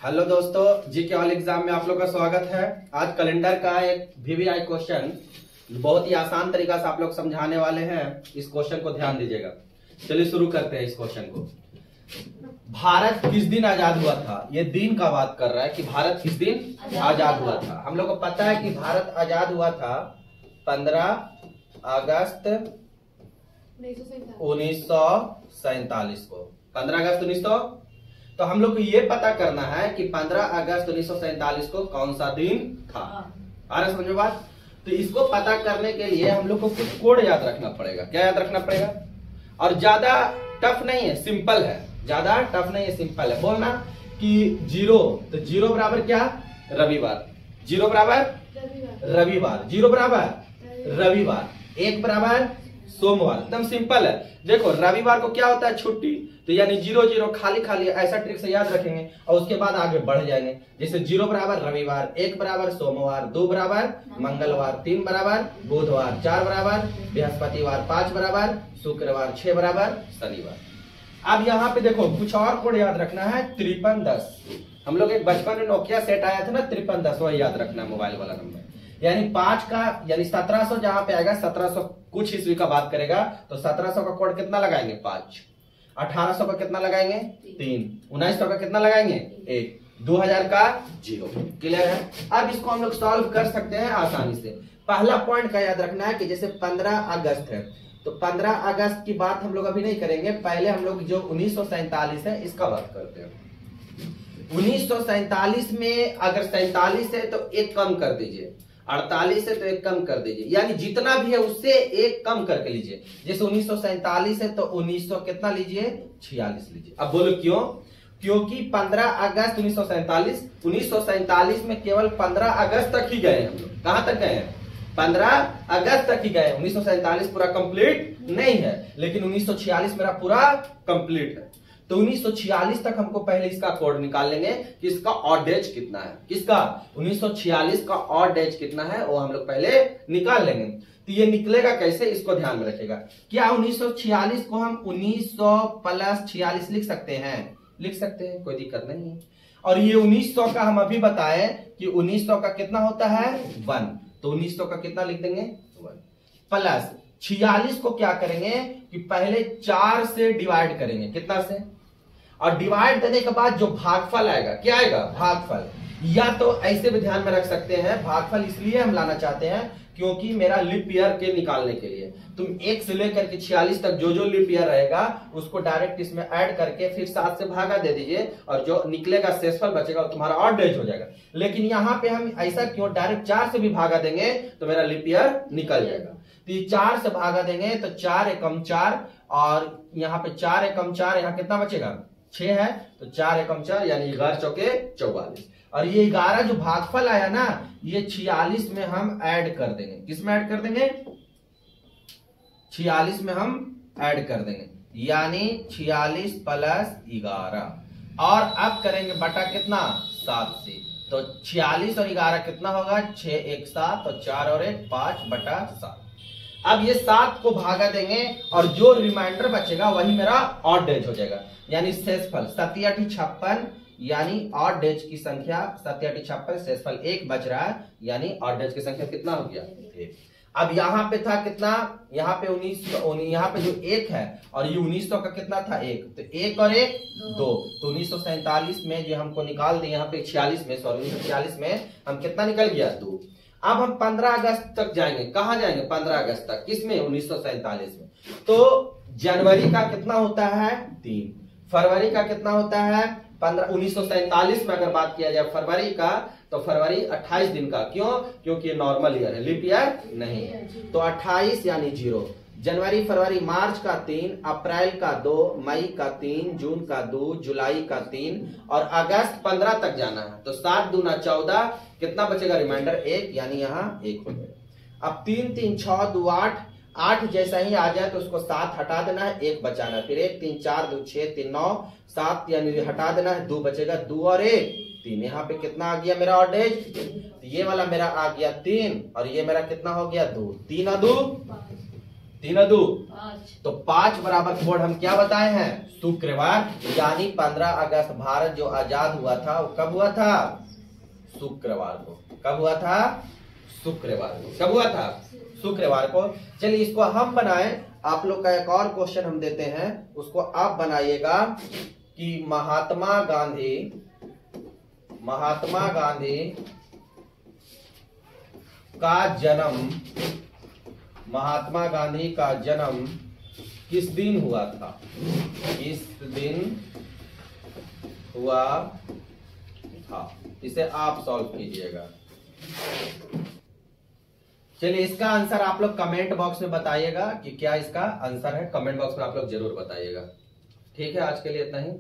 Hello दोस्तों, जी के all exam में आप लोग का स्वागत है। आज कैलेंडर का एक वीवीआई क्वेश्चन बहुत ही आसान तरीका से आप लोग समझाने वाले हैं। इस क्वेश्चन को ध्यान दीजिएगा। चलिए शुरू करते हैं इस क्वेश्चन को। भारत किस दिन आजाद हुआ था? ये दिन का बात कर रहा है कि भारत किस दिन आजाद हुआ था। हम लोग को पता है कि भारत आजाद हुआ था 15 अगस्त 1947 को। 15 अगस्त 1900। तो हम लोग को ये पता करना है कि 15 अगस्त 1947 को कौन सा दिन था। आ रहा समझ में बात? तो इसको पता करने के लिए हम लोग को कुछ कोड याद रखना पड़ेगा। क्या याद रखना पड़ेगा? और ज्यादा टफ नहीं है, सिंपल है। ज्यादा टफ नहीं है, सिंपल है। बोलना कि 0, तो 0 बराबर क्या? रविवार। 0 बराबर रविवार। 0 बराबर रविवार। 1 बराबर सोमवार। एकदम सिंपल है। देखो रविवार को क्या होता है? छुट्टी। तो यानी 0 खाली खाली ऐसा ट्रिक से याद रखेंगे और उसके बाद आगे बढ़ जाएंगे। जैसे 0 बराबर रविवार, 1 बराबर सोमवार, 2 बराबर मंगलवार, 3 बराबर बुधवार, 4 बराबर बृहस्पतिवार, 5 बराबर शुक्रवार, 6 बराबर शनिवार। अब यहाँ पे देखो कुछ और कोड याद रखना है। 5310। हम लोग एक बचपन में नोकिया सेट आया था ना 5310, वही याद रखना है, मोबाइल वाला नंबर। यानी 5 का यानी 1700 जहां पे आएगा, 1700 कुछ ईस्वी का बात करेगा तो 1700 का कोड कितना लगाएंगे? 5। 1800 का कितना लगाएंगे? 3। 1900 का कितना लगाएंगे? 1। 2000 का 0। क्लियर है? अब इसको हम लोग सॉल्व कर सकते हैं आसानी से। पहला पॉइंट का याद रखना है कि जैसे 15 अगस्त है तो 15 अगस्त की बात हम लोग अभी नहीं करेंगे। पहले हम लोग जो 1947 है इसका बात करते हैं। 1947 में अगर 47 है तो 1 कम कर दीजिए, 48 है तो 1 कम कर दीजिए, यानी जितना भी है उससे 1 कम करके लीजिए। जैसे 1947 है तो 1900 कितना लीजिए? 46 लीजिए। अब बोलो क्यों? क्योंकि 15 अगस्त 1947 में केवल 15 अगस्त तक ही गए हम लोग। कहां तक गए हैं? 15 अगस्त तक ही गए। 1947 पूरा कंप्लीट नहीं है, लेकिन 1946 मेरा पूरा कंप्लीट है। तो 1946 तक हमको पहले इसका कोड निकाल लेंगे कि इसका ऑड एज कितना है। किसका? 1946 का ऑड एज कितना है वो हम लोग पहले निकाल लेंगे। तो ये निकलेगा कैसे, इसको ध्यान में रखिएगा। क्या 1946 को हम 1900 प्लस 46 लिख सकते हैं? लिख सकते हैं, कोई दिक्कत नहीं है। और ये 1900 का हम अभी बताएं कि 1900 का कितना होता है? 1। तो 1900 का कितना लिख देंगे? 1 प्लस 46 को क्या करेंगे कि पहले 4 से डिवाइड करेंगे। कितना से? और डिवाइड देने के बाद जो भागफल आएगा, क्या आएगा? भागफल। या तो ऐसे भी ध्यान में रख सकते हैं, भागफल इसलिए हम लाना चाहते हैं क्योंकि मेरा लीप ईयर के निकालने के लिए तुम 1 से लेकर के 46 तक जो जो लीप ईयर रहेगा उसको डायरेक्ट इसमें ऐड करके फिर 7 से भागा दे दीजिए और जो निकलेगा शेषफल बचेगा वो तुम्हारा ऑड एज हो जाएगा। लेकिन यहाँ पे हम ऐसा क्यों? डायरेक्ट 4 से भी भागा देंगे तो मेरा लीप ईयर निकल जाएगा। तो 4 से भागा देंगे तो 4 एकम 4 और यहाँ पे 4 एकम 4, यहाँ कितना बचेगा? 6 है। तो 4 एकम 4 यानी 11 चौके 44। और ये 11 जो भागफल आया ना, ये 46 में हम ऐड कर देंगे। किस में ऐड कर देंगे? 46 में हम ऐड कर देंगे, यानी 46 प्लस 11। और अब करेंगे बटा कितना? 7 से। तो 46 और 11 कितना होगा? 6 1 7 और 4 और 1 5 बटा 7। अब ये 7 को भागा देंगे और जो रिमाइंडर बचेगा वही मेरा ऑड एज हो जाएगा, यानी शेषफल 7 8 56, यानी ऑड एज की संख्या 7 8 56, शेषफल 1 बच रहा है, यानी ऑड एज की संख्या कितना हो गया? 1। अब यहाँ पे था कितना? यहाँ पे 1900, यहाँ पे जो 1 है और ये 1900 का कितना था? 1। तो 1 और 1 2। तो 1947 में जो हमको निकाल दिया, यहाँ पे 46 में, सॉरी 1946 में हम कितना निकल गया? 2। अब हम 15 अगस्त तक जाएंगे। कहां जाएंगे? 15 अगस्त तक। किसमें? 1947 में। तो जनवरी का कितना होता है? 3। फरवरी का कितना होता है? 15। 1947 में अगर बात किया जाए फरवरी का, तो फरवरी 28 दिन का। क्यों? क्योंकि ये नॉर्मल ईयर है, लीप ईयर नहीं है। तो 28 यानी 0। जनवरी फरवरी मार्च का 3, अप्रैल का 2, मई का 3, जून का 2, जुलाई का 3 और अगस्त 15 तक जाना है। तो 7 दूना 14, कितना बचेगा? रिमाइंडर 1, यानी यहाँ 1 हो जाएगा। अब 3 3 6 2 8, 8 जैसा ही आ जाए तो उसको 7 हटा देना है, 1 बचाना है। फिर 1 3 4 2 6 3 9 7, यानी हटा देना है, 2 बचेगा। 2 और 1 3। यहाँ पे कितना आ गया मेरा ऑड एज? ये वाला मेरा आ गया 3 और ये मेरा कितना हो गया? 2। 3 और 2 3 और 2 5। तो 5 बराबर कोड हम क्या बताए हैं, शुक्रवार। यानी 15 अगस्त भारत जो आजाद हुआ था वो कब हुआ था, शुक्रवार को। कब हुआ था, शुक्रवार को। कब हुआ था, शुक्रवार को। चलिए इसको हम बनाएं। आप लोग का एक और क्वेश्चन हम देते हैं, उसको आप बनाइएगा कि महात्मा गांधी का जन्म किस दिन हुआ था, किस दिन हुआ था। इसे आप सॉल्व कीजिएगा। चलिए इसका आंसर आप लोग कमेंट बॉक्स में बताइएगा कि क्या इसका आंसर है। कमेंट बॉक्स में आप लोग जरूर बताइएगा। ठीक है, आज के लिए इतना ही।